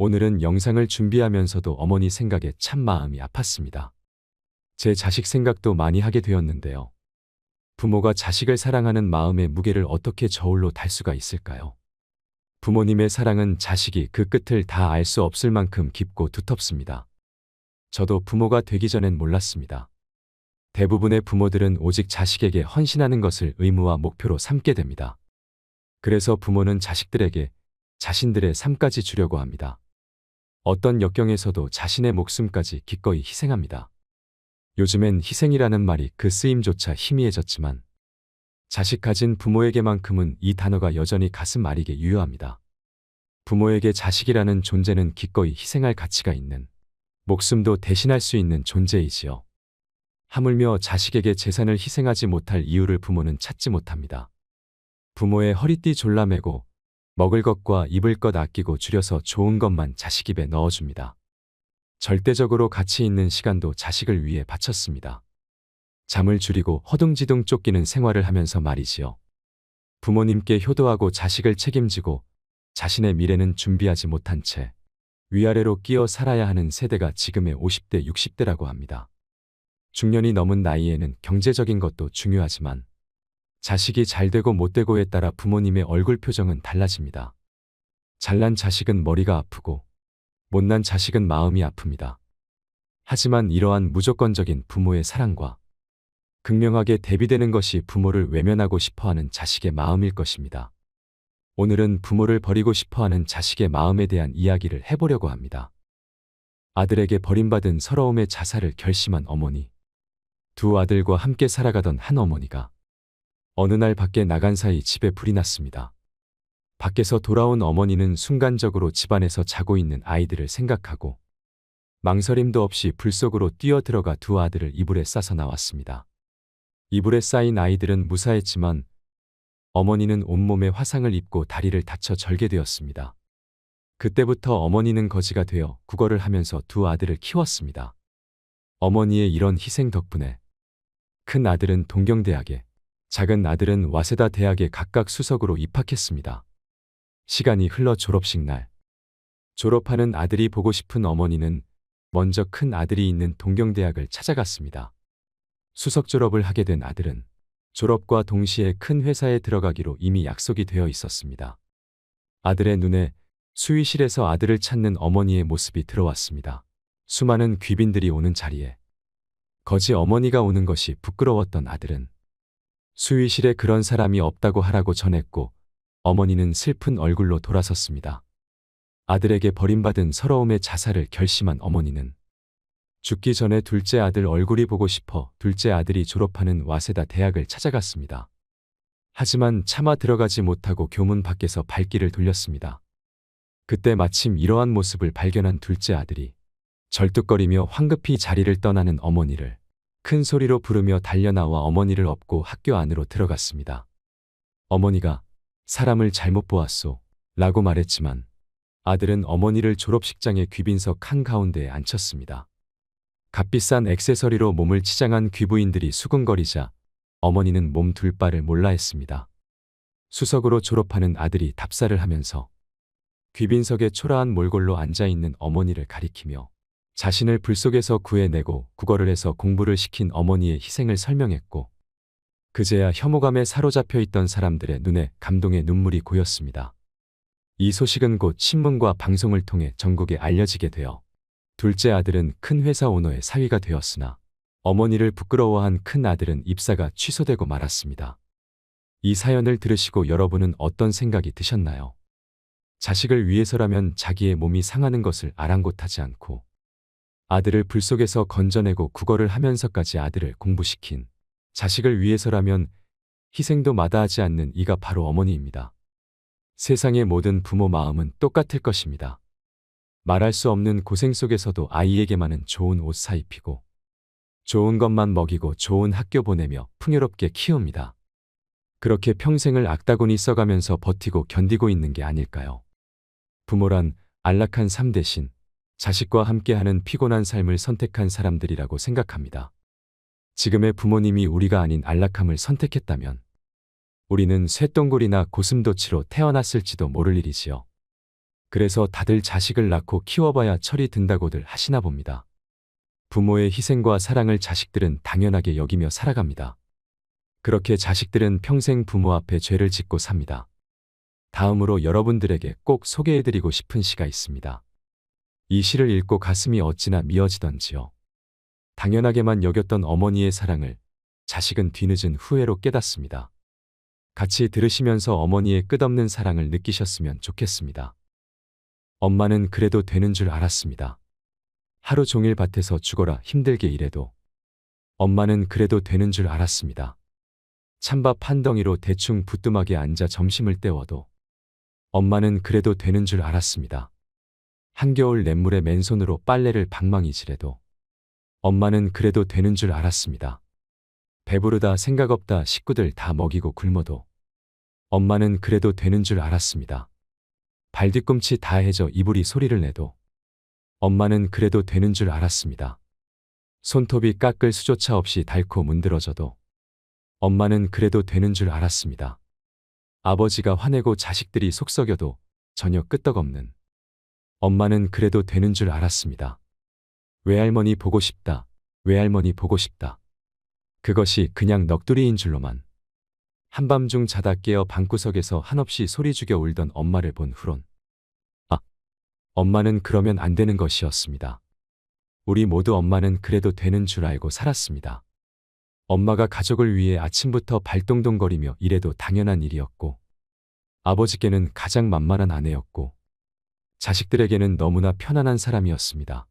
오늘은 영상을 준비하면서도 어머니 생각에 참 마음이 아팠습니다. 제 자식 생각도 많이 하게 되었는데요. 부모가 자식을 사랑하는 마음의 무게를 어떻게 저울로 달 수가 있을까요? 부모님의 사랑은 자식이 그 끝을 다 알 수 없을 만큼 깊고 두텁습니다. 저도 부모가 되기 전엔 몰랐습니다. 대부분의 부모들은 오직 자식에게 헌신하는 것을 의무와 목표로 삼게 됩니다. 그래서 부모는 자식들에게 자신들의 삶까지 주려고 합니다. 어떤 역경에서도 자신의 목숨까지 기꺼이 희생합니다. 요즘엔 희생이라는 말이 그 쓰임조차 희미해졌지만 자식 가진 부모에게만큼은 이 단어가 여전히 가슴 아리게 유효합니다. 부모에게 자식이라는 존재는 기꺼이 희생할 가치가 있는, 목숨도 대신할 수 있는 존재이지요. 하물며 자식에게 재산을 희생하지 못할 이유를 부모는 찾지 못합니다. 부모의 허리띠 졸라매고 먹을 것과 입을 것 아끼고 줄여서 좋은 것만 자식 입에 넣어줍니다. 절대적으로 가치 있는 시간도 자식을 위해 바쳤습니다. 잠을 줄이고 허둥지둥 쫓기는 생활을 하면서 말이지요. 부모님께 효도하고 자식을 책임지고 자신의 미래는 준비하지 못한 채 위아래로 끼어 살아야 하는 세대가 지금의 50대, 60대라고 합니다. 중년이 넘은 나이에는 경제적인 것도 중요하지만 자식이 잘 되고 못 되고에 따라 부모님의 얼굴 표정은 달라집니다. 잘난 자식은 머리가 아프고 못난 자식은 마음이 아픕니다. 하지만 이러한 무조건적인 부모의 사랑과 극명하게 대비되는 것이 부모를 외면하고 싶어하는 자식의 마음일 것입니다. 오늘은 부모를 버리고 싶어하는 자식의 마음에 대한 이야기를 해보려고 합니다. 아들에게 버림받은 서러움의 자살을 결심한 어머니. 두 아들과 함께 살아가던 한 어머니가 어느 날 밖에 나간 사이 집에 불이 났습니다. 밖에서 돌아온 어머니는 순간적으로 집안에서 자고 있는 아이들을 생각하고 망설임도 없이 불 속으로 뛰어들어가 두 아들을 이불에 싸서 나왔습니다. 이불에 쌓인 아이들은 무사했지만 어머니는 온몸에 화상을 입고 다리를 다쳐 절개되었습니다. 그때부터 어머니는 거지가 되어 구걸을 하면서 두 아들을 키웠습니다. 어머니의 이런 희생 덕분에 큰 아들은 동경대학에, 작은 아들은 와세다 대학에 각각 수석으로 입학했습니다. 시간이 흘러 졸업식 날, 졸업하는 아들이 보고 싶은 어머니는 먼저 큰 아들이 있는 동경대학을 찾아갔습니다. 수석 졸업을 하게 된 아들은 졸업과 동시에 큰 회사에 들어가기로 이미 약속이 되어 있었습니다. 아들의 눈에 수의실에서 아들을 찾는 어머니의 모습이 들어왔습니다. 수많은 귀빈들이 오는 자리에 거지 어머니가 오는 것이 부끄러웠던 아들은 수의실에 그런 사람이 없다고 하라고 전했고 어머니는 슬픈 얼굴로 돌아섰습니다. 아들에게 버림받은 서러움의 자살을 결심한 어머니는 죽기 전에 둘째 아들 얼굴이 보고 싶어 둘째 아들이 졸업하는 와세다 대학을 찾아갔습니다. 하지만 차마 들어가지 못하고 교문 밖에서 발길을 돌렸습니다. 그때 마침 이러한 모습을 발견한 둘째 아들이 절뚝거리며 황급히 자리를 떠나는 어머니를 큰 소리로 부르며 달려나와 어머니를 업고 학교 안으로 들어갔습니다. 어머니가 사람을 잘못 보았소 라고 말했지만 아들은 어머니를 졸업식장의 귀빈석 한가운데에 앉혔습니다. 값비싼 액세서리로 몸을 치장한 귀부인들이 수군거리자 어머니는 몸 둘 바를 몰라 했습니다. 수석으로 졸업하는 아들이 답사를 하면서 귀빈석에 초라한 몰골로 앉아있는 어머니를 가리키며 자신을 불 속에서 구해내고 구걸을 해서 공부를 시킨 어머니의 희생을 설명했고 그제야 혐오감에 사로잡혀 있던 사람들의 눈에 감동의 눈물이 고였습니다. 이 소식은 곧 신문과 방송을 통해 전국에 알려지게 되어 둘째 아들은 큰 회사 오너의 사위가 되었으나 어머니를 부끄러워한 큰 아들은 입사가 취소되고 말았습니다. 이 사연을 들으시고 여러분은 어떤 생각이 드셨나요? 자식을 위해서라면 자기의 몸이 상하는 것을 아랑곳하지 않고 아들을 불 속에서 건져내고 구걸을 하면서까지 아들을 공부시킨 자식을 위해서라면 희생도 마다하지 않는 이가 바로 어머니입니다. 세상의 모든 부모 마음은 똑같을 것입니다. 말할 수 없는 고생 속에서도 아이에게만은 좋은 옷 사입히고 좋은 것만 먹이고 좋은 학교 보내며 풍요롭게 키웁니다. 그렇게 평생을 악다구니 써가면서 버티고 견디고 있는 게 아닐까요? 부모란 안락한 삶 대신 자식과 함께하는 피곤한 삶을 선택한 사람들이라고 생각합니다. 지금의 부모님이 우리가 아닌 안락함을 선택했다면 우리는 쇠똥굴이나 고슴도치로 태어났을지도 모를 일이지요. 그래서 다들 자식을 낳고 키워봐야 철이 든다고들 하시나 봅니다. 부모의 희생과 사랑을 자식들은 당연하게 여기며 살아갑니다. 그렇게 자식들은 평생 부모 앞에 죄를 짓고 삽니다. 다음으로 여러분들에게 꼭 소개해드리고 싶은 시가 있습니다. 이 시를 읽고 가슴이 어찌나 미어지던지요. 당연하게만 여겼던 어머니의 사랑을 자식은 뒤늦은 후회로 깨닫습니다. 같이 들으시면서 어머니의 끝없는 사랑을 느끼셨으면 좋겠습니다. 엄마는 그래도 되는 줄 알았습니다. 하루 종일 밭에서 죽어라 힘들게 일해도 엄마는 그래도 되는 줄 알았습니다. 찬밥 한 덩이로 대충 부뚜막에 앉아 점심을 때워도 엄마는 그래도 되는 줄 알았습니다. 한겨울 냇물에 맨손으로 빨래를 방망이질해도 엄마는 그래도 되는 줄 알았습니다. 배부르다 생각 없다 식구들 다 먹이고 굶어도 엄마는 그래도 되는 줄 알았습니다. 발뒤꿈치 다 해져 이불이 소리를 내도 엄마는 그래도 되는 줄 알았습니다. 손톱이 깎을 수조차 없이 닳고 문드러져도 엄마는 그래도 되는 줄 알았습니다. 아버지가 화내고 자식들이 속썩여도 전혀 끄떡없는 엄마는 그래도 되는 줄 알았습니다. 외할머니 보고 싶다. 외할머니 보고 싶다. 그것이 그냥 넋두리인 줄로만 한밤중 자다 깨어 방구석에서 한없이 소리 죽여 울던 엄마를 본 후론 엄마는 그러면 안 되는 것이었습니다. 우리 모두 엄마는 그래도 되는 줄 알고 살았습니다. 엄마가 가족을 위해 아침부터 발동동거리며 일해도 당연한 일이었고 아버지께는 가장 만만한 아내였고 자식들에게는 너무나 편안한 사람이었습니다.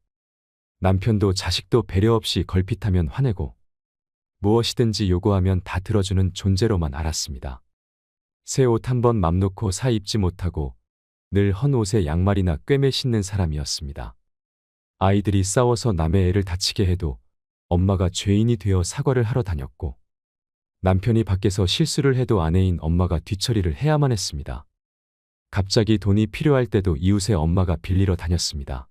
남편도 자식도 배려 없이 걸핏하면 화내고 무엇이든지 요구하면 다 들어주는 존재로만 알았습니다. 새 옷 한 번 맘 놓고 사 입지 못하고 늘 헌 옷에 양말이나 꿰매 신는 사람이었습니다. 아이들이 싸워서 남의 애를 다치게 해도 엄마가 죄인이 되어 사과를 하러 다녔고 남편이 밖에서 실수를 해도 아내인 엄마가 뒤처리를 해야만 했습니다. 갑자기 돈이 필요할 때도 이웃의 엄마가 빌리러 다녔습니다.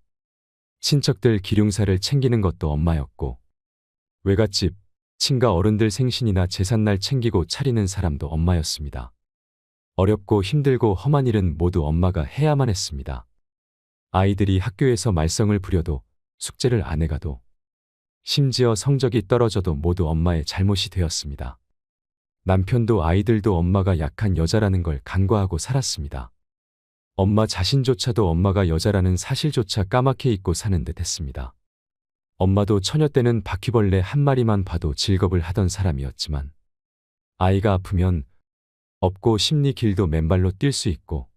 친척들 기륭사를 챙기는 것도 엄마였고 외갓집, 친가 어른들 생신이나 제삿날 챙기고 차리는 사람도 엄마였습니다. 어렵고 힘들고 험한 일은 모두 엄마가 해야만 했습니다. 아이들이 학교에서 말썽을 부려도 숙제를 안 해가도 심지어 성적이 떨어져도 모두 엄마의 잘못이 되었습니다. 남편도 아이들도 엄마가 약한 여자라는 걸 간과하고 살았습니다. 엄마 자신조차도 엄마가 여자라는 사실조차 까맣게 잊고 사는 듯 했습니다. 엄마도 처녀 때는 바퀴벌레 한 마리만 봐도 질겁을 하던 사람이었지만 아이가 아프면 없고 심리 길도 맨발로 뛸 수 있고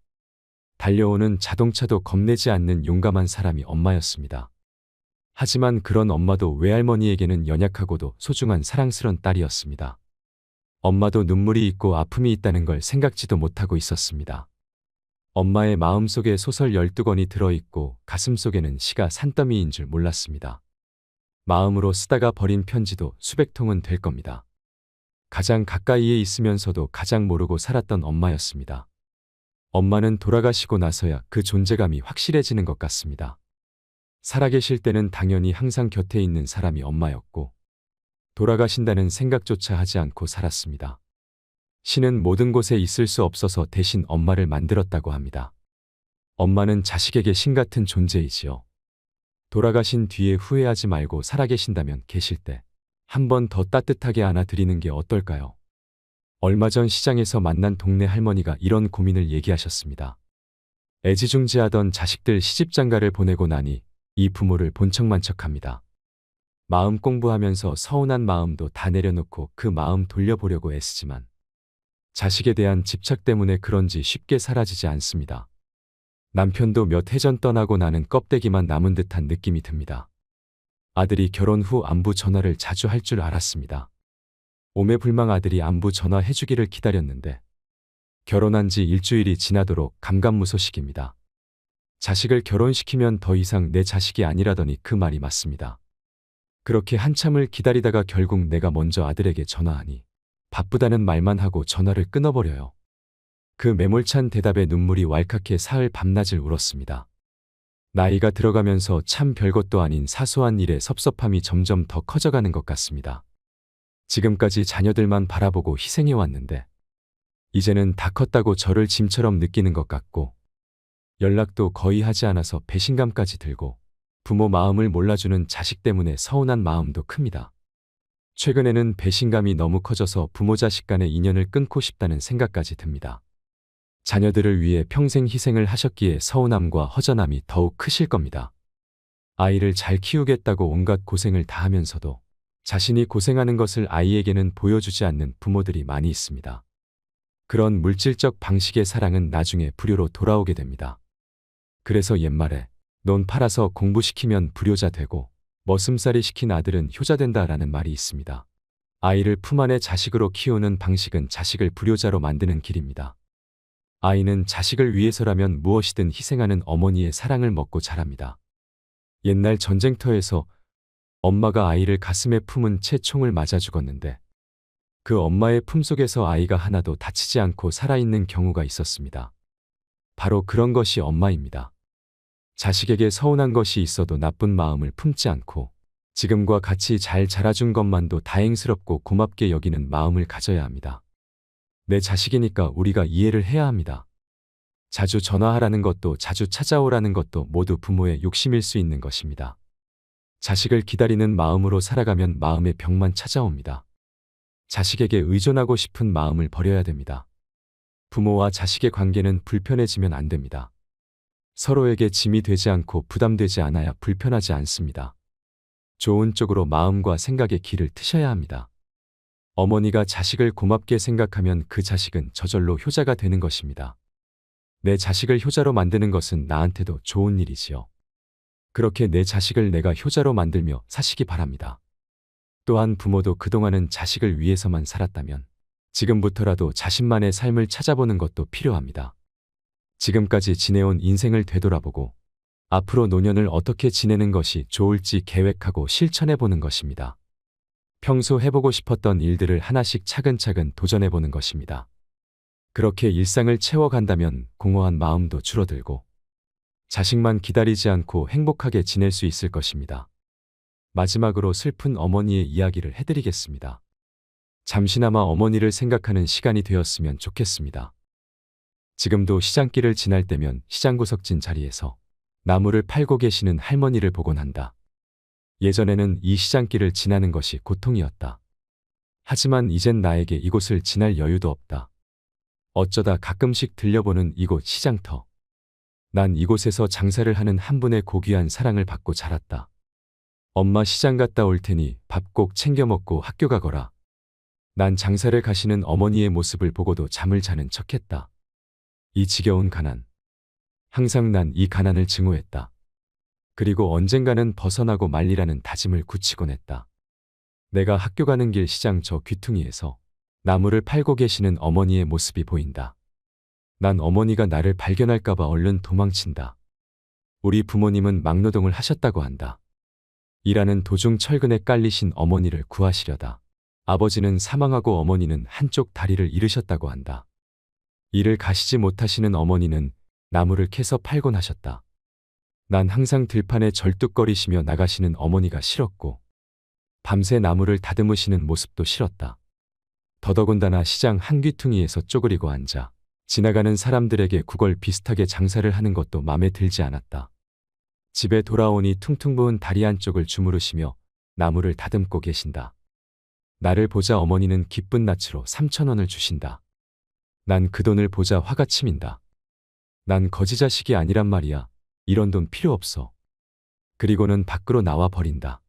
달려오는 자동차도 겁내지 않는 용감한 사람이 엄마였습니다. 하지만 그런 엄마도 외할머니에게는 연약하고도 소중한 사랑스런 딸이었습니다. 엄마도 눈물이 있고 아픔이 있다는 걸 생각지도 못하고 있었습니다. 엄마의 마음속에 소설 12권이 들어있고 가슴속에는 시가 산더미인 줄 몰랐습니다. 마음으로 쓰다가 버린 편지도 수백 통은 될 겁니다. 가장 가까이에 있으면서도 가장 모르고 살았던 엄마였습니다. 엄마는 돌아가시고 나서야 그 존재감이 확실해지는 것 같습니다. 살아계실 때는 당연히 항상 곁에 있는 사람이 엄마였고 돌아가신다는 생각조차 하지 않고 살았습니다. 신은 모든 곳에 있을 수 없어서 대신 엄마를 만들었다고 합니다. 엄마는 자식에게 신 같은 존재이지요. 돌아가신 뒤에 후회하지 말고 살아계신다면 계실 때 한 번 더 따뜻하게 안아드리는 게 어떨까요? 얼마 전 시장에서 만난 동네 할머니가 이런 고민을 얘기하셨습니다. 애지중지하던 자식들 시집장가를 보내고 나니 이 부모를 본 척만 척합니다. 마음 공부하면서 서운한 마음도 다 내려놓고 그 마음 돌려보려고 애쓰지만 자식에 대한 집착 때문에 그런지 쉽게 사라지지 않습니다. 남편도 몇 해 전 떠나고 나는 껍데기만 남은 듯한 느낌이 듭니다. 아들이 결혼 후 안부 전화를 자주 할 줄 알았습니다. 오매불망 아들이 안부 전화해주기를 기다렸는데 결혼한 지 일주일이 지나도록 감감무소식입니다. 자식을 결혼시키면 더 이상 내 자식이 아니라더니 그 말이 맞습니다. 그렇게 한참을 기다리다가 결국 내가 먼저 아들에게 전화하니 바쁘다는 말만 하고 전화를 끊어버려요. 그 매몰찬 대답에 눈물이 왈칵해 사흘 밤낮을 울었습니다. 나이가 들어가면서 참 별것도 아닌 사소한 일에 섭섭함이 점점 더 커져가는 것 같습니다. 지금까지 자녀들만 바라보고 희생해왔는데 이제는 다 컸다고 저를 짐처럼 느끼는 것 같고 연락도 거의 하지 않아서 배신감까지 들고 부모 마음을 몰라주는 자식 때문에 서운한 마음도 큽니다. 최근에는 배신감이 너무 커져서 부모 자식 간의 인연을 끊고 싶다는 생각까지 듭니다. 자녀들을 위해 평생 희생을 하셨기에 서운함과 허전함이 더욱 크실 겁니다. 아이를 잘 키우겠다고 온갖 고생을 다 하면서도 자신이 고생하는 것을 아이에게는 보여주지 않는 부모들이 많이 있습니다. 그런 물질적 방식의 사랑은 나중에 불효로 돌아오게 됩니다. 그래서 옛말에 논 팔아서 공부시키면 불효자 되고 머슴살이 시킨 아들은 효자 된다라는 말이 있습니다. 아이를 품 안에 자식으로 키우는 방식은 자식을 불효자로 만드는 길입니다. 아이는 자식을 위해서라면 무엇이든 희생하는 어머니의 사랑을 먹고 자랍니다. 옛날 전쟁터에서 엄마가 아이를 가슴에 품은 채 총을 맞아 죽었는데 그 엄마의 품속에서 아이가 하나도 다치지 않고 살아있는 경우가 있었습니다. 바로 그런 것이 엄마입니다. 자식에게 서운한 것이 있어도 나쁜 마음을 품지 않고 지금과 같이 잘 자라준 것만도 다행스럽고 고맙게 여기는 마음을 가져야 합니다. 내 자식이니까 우리가 이해를 해야 합니다. 자주 전화하라는 것도 자주 찾아오라는 것도 모두 부모의 욕심일 수 있는 것입니다. 자식을 기다리는 마음으로 살아가면 마음의 병만 찾아옵니다. 자식에게 의존하고 싶은 마음을 버려야 됩니다. 부모와 자식의 관계는 불편해지면 안 됩니다. 서로에게 짐이 되지 않고 부담되지 않아야 불편하지 않습니다. 좋은 쪽으로 마음과 생각의 길을 트셔야 합니다. 어머니가 자식을 고맙게 생각하면 그 자식은 저절로 효자가 되는 것입니다. 내 자식을 효자로 만드는 것은 나한테도 좋은 일이지요. 그렇게 내 자식을 내가 효자로 만들며 사시기 바랍니다. 또한 부모도 그동안은 자식을 위해서만 살았다면 지금부터라도 자신만의 삶을 찾아보는 것도 필요합니다. 지금까지 지내온 인생을 되돌아보고 앞으로 노년을 어떻게 지내는 것이 좋을지 계획하고 실천해보는 것입니다. 평소 해보고 싶었던 일들을 하나씩 차근차근 도전해보는 것입니다. 그렇게 일상을 채워간다면 공허한 마음도 줄어들고 자식만 기다리지 않고 행복하게 지낼 수 있을 것입니다. 마지막으로 슬픈 어머니의 이야기를 해드리겠습니다. 잠시나마 어머니를 생각하는 시간이 되었으면 좋겠습니다. 지금도 시장길을 지날 때면 시장 구석진 자리에서 나무를 팔고 계시는 할머니를 보곤 한다. 예전에는 이 시장길을 지나는 것이 고통이었다. 하지만 이젠 나에게 이곳을 지날 여유도 없다. 어쩌다 가끔씩 들려보는 이곳 시장터. 난 이곳에서 장사를 하는 한 분의 고귀한 사랑을 받고 자랐다. 엄마 시장 갔다 올 테니 밥 꼭 챙겨 먹고 학교 가거라. 난 장사를 가시는 어머니의 모습을 보고도 잠을 자는 척했다. 이 지겨운 가난. 항상 난 이 가난을 증오했다. 그리고 언젠가는 벗어나고 말리라는 다짐을 굳히곤 했다. 내가 학교 가는 길 시장 저 귀퉁이에서 나무를 팔고 계시는 어머니의 모습이 보인다. 난 어머니가 나를 발견할까봐 얼른 도망친다. 우리 부모님은 막노동을 하셨다고 한다. 일하는 도중 철근에 깔리신 어머니를 구하시려다. 아버지는 사망하고 어머니는 한쪽 다리를 잃으셨다고 한다. 일을 가시지 못하시는 어머니는 나무를 캐서 팔곤 하셨다. 난 항상 들판에 절뚝거리시며 나가시는 어머니가 싫었고 밤새 나무를 다듬으시는 모습도 싫었다. 더더군다나 시장 한 귀퉁이에서 쪼그리고 앉아 지나가는 사람들에게 구걸 비슷하게 장사를 하는 것도 맘에 들지 않았다. 집에 돌아오니 퉁퉁 부은 다리 한쪽을 주무르시며 나무를 다듬고 계신다. 나를 보자 어머니는 기쁜 낯으로 3,000원을 주신다. 난 그 돈을 보자 화가 치민다. 난 거지 자식이 아니란 말이야. 이런 돈 필요 없어. 그리고는 밖으로 나와 버린다.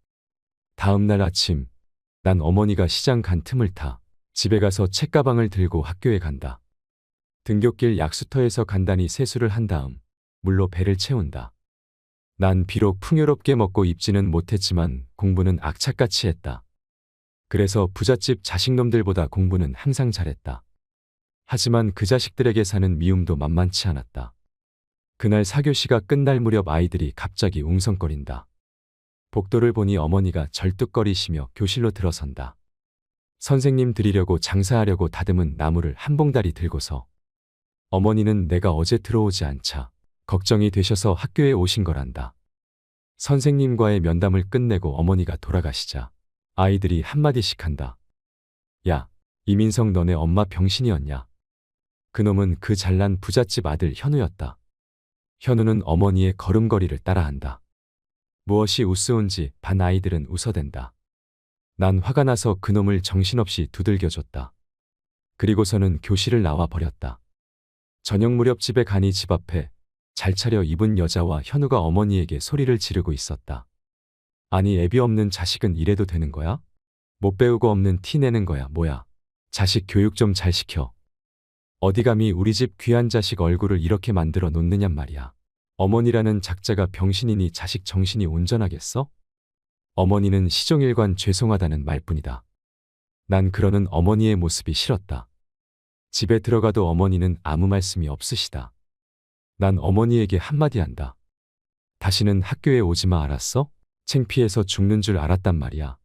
다음 날 아침, 난 어머니가 시장 간 틈을 타 집에 가서 책가방을 들고 학교에 간다. 등굣길 약수터에서 간단히 세수를 한 다음 물로 배를 채운다. 난 비록 풍요롭게 먹고 입지는 못했지만 공부는 악착같이 했다. 그래서 부잣집 자식놈들보다 공부는 항상 잘했다. 하지만 그 자식들에게 사는 미움도 만만치 않았다. 그날 4교시가 끝날 무렵 아이들이 갑자기 웅성거린다. 복도를 보니 어머니가 절뚝거리시며 교실로 들어선다. 선생님 드리려고 장사하려고 다듬은 나무를 한 봉다리 들고서 어머니는 내가 어제 들어오지 않자 걱정이 되셔서 학교에 오신 거란다. 선생님과의 면담을 끝내고 어머니가 돌아가시자 아이들이 한마디씩 한다. 야, 이민성 너네 엄마 병신이었냐? 그놈은 그 잘난 부잣집 아들 현우였다. 현우는 어머니의 걸음걸이를 따라한다. 무엇이 우스운지 반 아이들은 웃어댄다. 난 화가 나서 그놈을 정신없이 두들겨줬다. 그리고서는 교실을 나와 버렸다. 저녁 무렵 집에 가니 집 앞에 잘 차려 입은 여자와 현우가 어머니에게 소리를 지르고 있었다. 아니 애비 없는 자식은 이래도 되는 거야? 못 배우고 없는 티 내는 거야 뭐야? 자식 교육 좀 잘 시켜. 어디 감히 우리 집 귀한 자식 얼굴을 이렇게 만들어 놓느냔 말이야. 어머니라는 작자가 병신이니 자식 정신이 온전하겠어? 어머니는 시종일관 죄송하다는 말뿐이다. 난 그러는 어머니의 모습이 싫었다. 집에 들어가도 어머니는 아무 말씀이 없으시다. 난 어머니에게 한마디 한다. 다시는 학교에 오지 마 알았어? 창피해서 죽는 줄 알았단 말이야.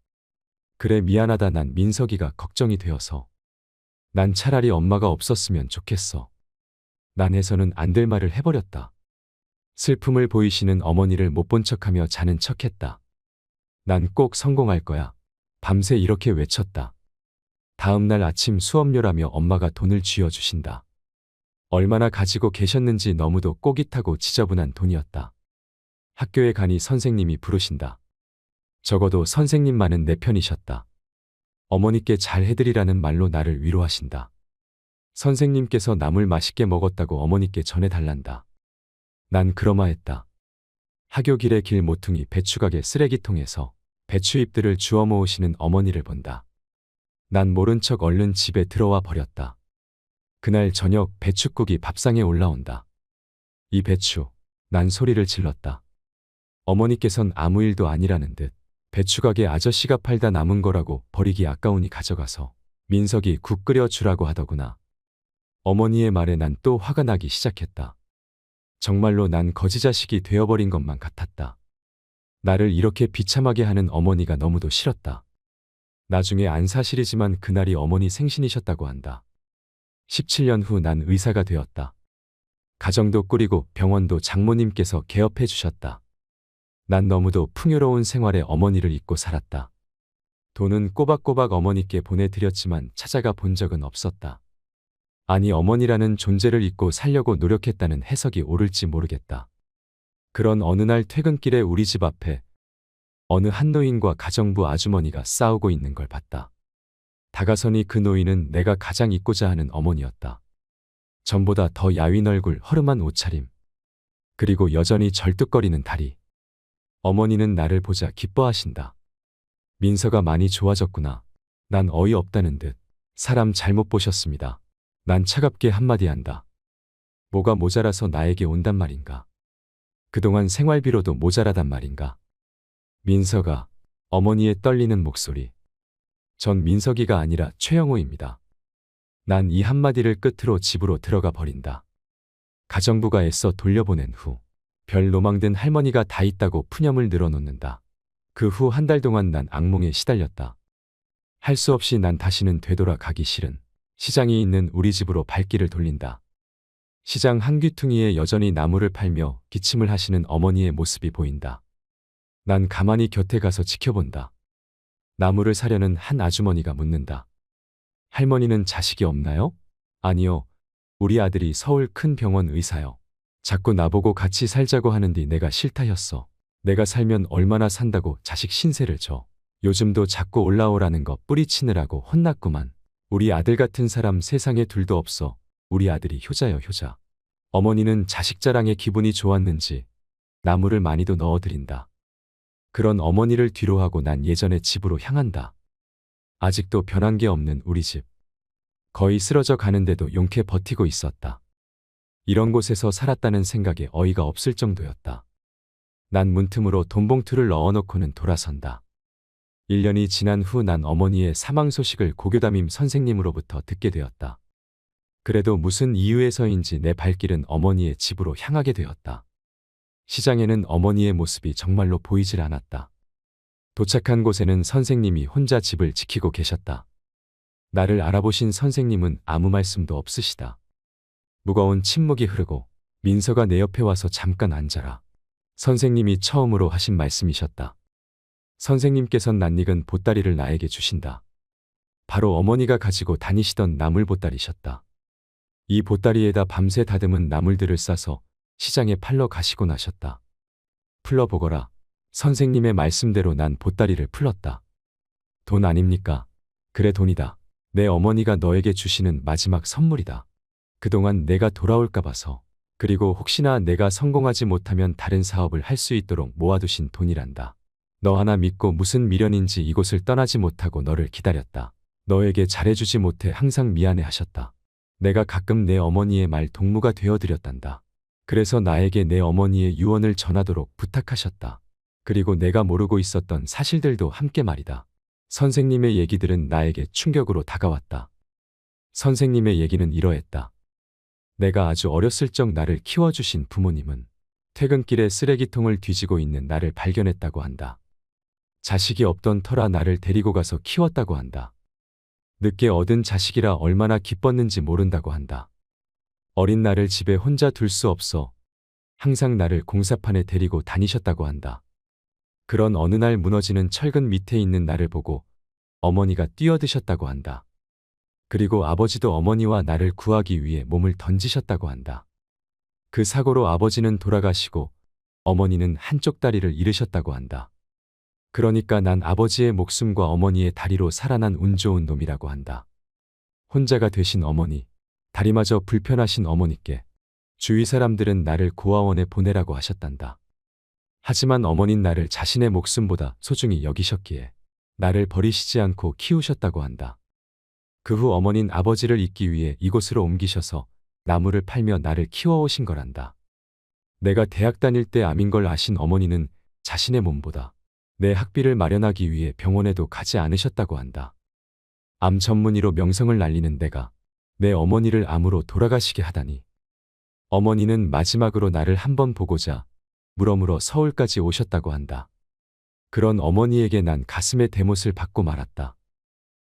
그래 미안하다 난 민석이가 걱정이 되어서. 난 차라리 엄마가 없었으면 좋겠어. 난 해서는 안 될 말을 해버렸다. 슬픔을 보이시는 어머니를 못 본 척하며 자는 척했다. 난 꼭 성공할 거야. 밤새 이렇게 외쳤다. 다음 날 아침 수업료라며 엄마가 돈을 쥐어주신다. 얼마나 가지고 계셨는지 너무도 꼬깃하고 지저분한 돈이었다. 학교에 가니 선생님이 부르신다. 적어도 선생님만은 내 편이셨다. 어머니께 잘 해드리라는 말로 나를 위로하신다. 선생님께서 나물 맛있게 먹었다고 어머니께 전해달란다. 난 그러마했다. 하교 길의 길 모퉁이 배추가게 쓰레기통에서 배추잎들을 주워 모으시는 어머니를 본다. 난 모른 척 얼른 집에 들어와 버렸다. 그날 저녁 배춧국이 밥상에 올라온다. 이 배추, 난 소리를 질렀다. 어머니께선 아무 일도 아니라는 듯 배추가게 아저씨가 팔다 남은 거라고 버리기 아까우니 가져가서 민석이 국 끓여 주라고 하더구나. 어머니의 말에 난 또 화가 나기 시작했다. 정말로 난 거지 자식이 되어버린 것만 같았다. 나를 이렇게 비참하게 하는 어머니가 너무도 싫었다. 나중에 안 사실이지만 그날이 어머니 생신이셨다고 한다. 17년 후 난 의사가 되었다. 가정도 꾸리고 병원도 장모님께서 개업해 주셨다. 난 너무도 풍요로운 생활에 어머니를 잊고 살았다. 돈은 꼬박꼬박 어머니께 보내드렸지만 찾아가 본 적은 없었다. 아니 어머니라는 존재를 잊고 살려고 노력했다는 해석이 옳을지 모르겠다. 그런 어느 날 퇴근길에 우리 집 앞에 어느 한 노인과 가정부 아주머니가 싸우고 있는 걸 봤다. 다가서니 그 노인은 내가 가장 잊고자 하는 어머니였다. 전보다 더 야윈 얼굴, 허름한 옷차림, 그리고 여전히 절뚝거리는 다리. 어머니는 나를 보자 기뻐하신다. 민서가 많이 좋아졌구나. 난 어이없다는 듯 사람 잘못 보셨습니다. 난 차갑게 한마디 한다. 뭐가 모자라서 나에게 온단 말인가. 그동안 생활비로도 모자라단 말인가. 민서가, 어머니의 떨리는 목소리. 전 민석이가 아니라 최영호입니다. 난 이 한마디를 끝으로 집으로 들어가 버린다. 가정부가 애써 돌려보낸 후 별 노망든 할머니가 다 있다고 푸념을 늘어놓는다. 그 후 한 달 동안 난 악몽에 시달렸다. 할 수 없이 난 다시는 되돌아가기 싫은 시장이 있는 우리 집으로 발길을 돌린다. 시장 한 귀퉁이에 여전히 나무를 팔며 기침을 하시는 어머니의 모습이 보인다. 난 가만히 곁에 가서 지켜본다. 나무를 사려는 한 아주머니가 묻는다. 할머니는 자식이 없나요? 아니요. 우리 아들이 서울 큰 병원 의사요. 자꾸 나보고 같이 살자고 하는디 내가 싫다였어. 내가 살면 얼마나 산다고 자식 신세를 져. 요즘도 자꾸 올라오라는 거 뿌리치느라고 혼났구만. 우리 아들 같은 사람 세상에 둘도 없어. 우리 아들이 효자여 효자. 어머니는 자식 자랑에 기분이 좋았는지 나무를 많이도 넣어드린다. 그런 어머니를 뒤로하고 난 예전의 집으로 향한다. 아직도 변한 게 없는 우리 집. 거의 쓰러져 가는데도 용케 버티고 있었다. 이런 곳에서 살았다는 생각에 어이가 없을 정도였다. 난 문틈으로 돈봉투를 넣어놓고는 돌아선다. 1년이 지난 후 난 어머니의 사망 소식을 고교담임 선생님으로부터 듣게 되었다. 그래도 무슨 이유에서인지 내 발길은 어머니의 집으로 향하게 되었다. 시장에는 어머니의 모습이 정말로 보이질 않았다. 도착한 곳에는 선생님이 혼자 집을 지키고 계셨다. 나를 알아보신 선생님은 아무 말씀도 없으시다. 무거운 침묵이 흐르고 민서가 내 옆에 와서 잠깐 앉아라. 선생님이 처음으로 하신 말씀이셨다. 선생님께선 낯익은 보따리를 나에게 주신다. 바로 어머니가 가지고 다니시던 나물 보따리셨다. 이 보따리에다 밤새 다듬은 나물들을 싸서 시장에 팔러 가시고 나셨다. 풀러보거라. 선생님의 말씀대로 난 보따리를 풀렀다. 돈 아닙니까? 그래 돈이다. 내 어머니가 너에게 주시는 마지막 선물이다. 그동안 내가 돌아올까 봐서 그리고 혹시나 내가 성공하지 못하면 다른 사업을 할 수 있도록 모아두신 돈이란다. 너 하나 믿고 무슨 미련인지 이곳을 떠나지 못하고 너를 기다렸다. 너에게 잘해주지 못해 항상 미안해 하셨다. 내가 가끔 내 어머니의 말 동무가 되어드렸단다. 그래서 나에게 내 어머니의 유언을 전하도록 부탁하셨다. 그리고 내가 모르고 있었던 사실들도 함께 말이다. 선생님의 얘기들은 나에게 충격으로 다가왔다. 선생님의 얘기는 이러했다. 내가 아주 어렸을 적 나를 키워주신 부모님은 퇴근길에 쓰레기통을 뒤지고 있는 나를 발견했다고 한다. 자식이 없던 터라 나를 데리고 가서 키웠다고 한다. 늦게 얻은 자식이라 얼마나 기뻤는지 모른다고 한다. 어린 나를 집에 혼자 둘 수 없어 항상 나를 공사판에 데리고 다니셨다고 한다. 그런 어느 날 무너지는 철근 밑에 있는 나를 보고 어머니가 뛰어드셨다고 한다. 그리고 아버지도 어머니와 나를 구하기 위해 몸을 던지셨다고 한다. 그 사고로 아버지는 돌아가시고 어머니는 한쪽 다리를 잃으셨다고 한다. 그러니까 난 아버지의 목숨과 어머니의 다리로 살아난 운 좋은 놈이라고 한다. 혼자가 되신 어머니, 다리마저 불편하신 어머니께 주위 사람들은 나를 고아원에 보내라고 하셨단다. 하지만 어머닌 나를 자신의 목숨보다 소중히 여기셨기에 나를 버리시지 않고 키우셨다고 한다. 그 후 어머닌 아버지를 잊기 위해 이곳으로 옮기셔서 나무를 팔며 나를 키워오신 거란다. 내가 대학 다닐 때 암인 걸 아신 어머니는 자신의 몸보다 내 학비를 마련하기 위해 병원에도 가지 않으셨다고 한다. 암 전문의로 명성을 날리는 내가 내 어머니를 암으로 돌아가시게 하다니. 어머니는 마지막으로 나를 한번 보고자 물어물어 서울까지 오셨다고 한다. 그런 어머니에게 난 가슴에 대못을 받고 말았다.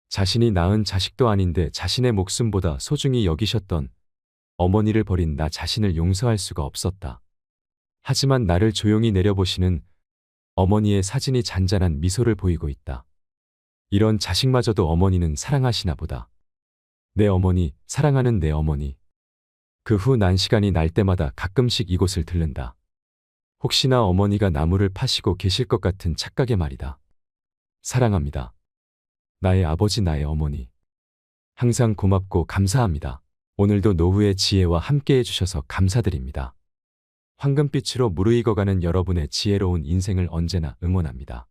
자신이 낳은 자식도 아닌데 자신의 목숨보다 소중히 여기셨던 어머니를 버린 나 자신을 용서할 수가 없었다. 하지만 나를 조용히 내려보시는 어머니의 사진이 잔잔한 미소를 보이고 있다. 이런 자식마저도 어머니는 사랑하시나 보다. 내 어머니, 사랑하는 내 어머니. 그 후 난 시간이 날 때마다 가끔씩 이곳을 들른다. 혹시나 어머니가 나무를 파시고 계실 것 같은 착각에 말이다. 사랑합니다. 나의 아버지, 나의 어머니. 항상 고맙고 감사합니다. 오늘도 노후의 지혜와 함께 해주셔서 감사드립니다. 황금빛으로 무르익어가는 여러분의 지혜로운 인생을 언제나 응원합니다.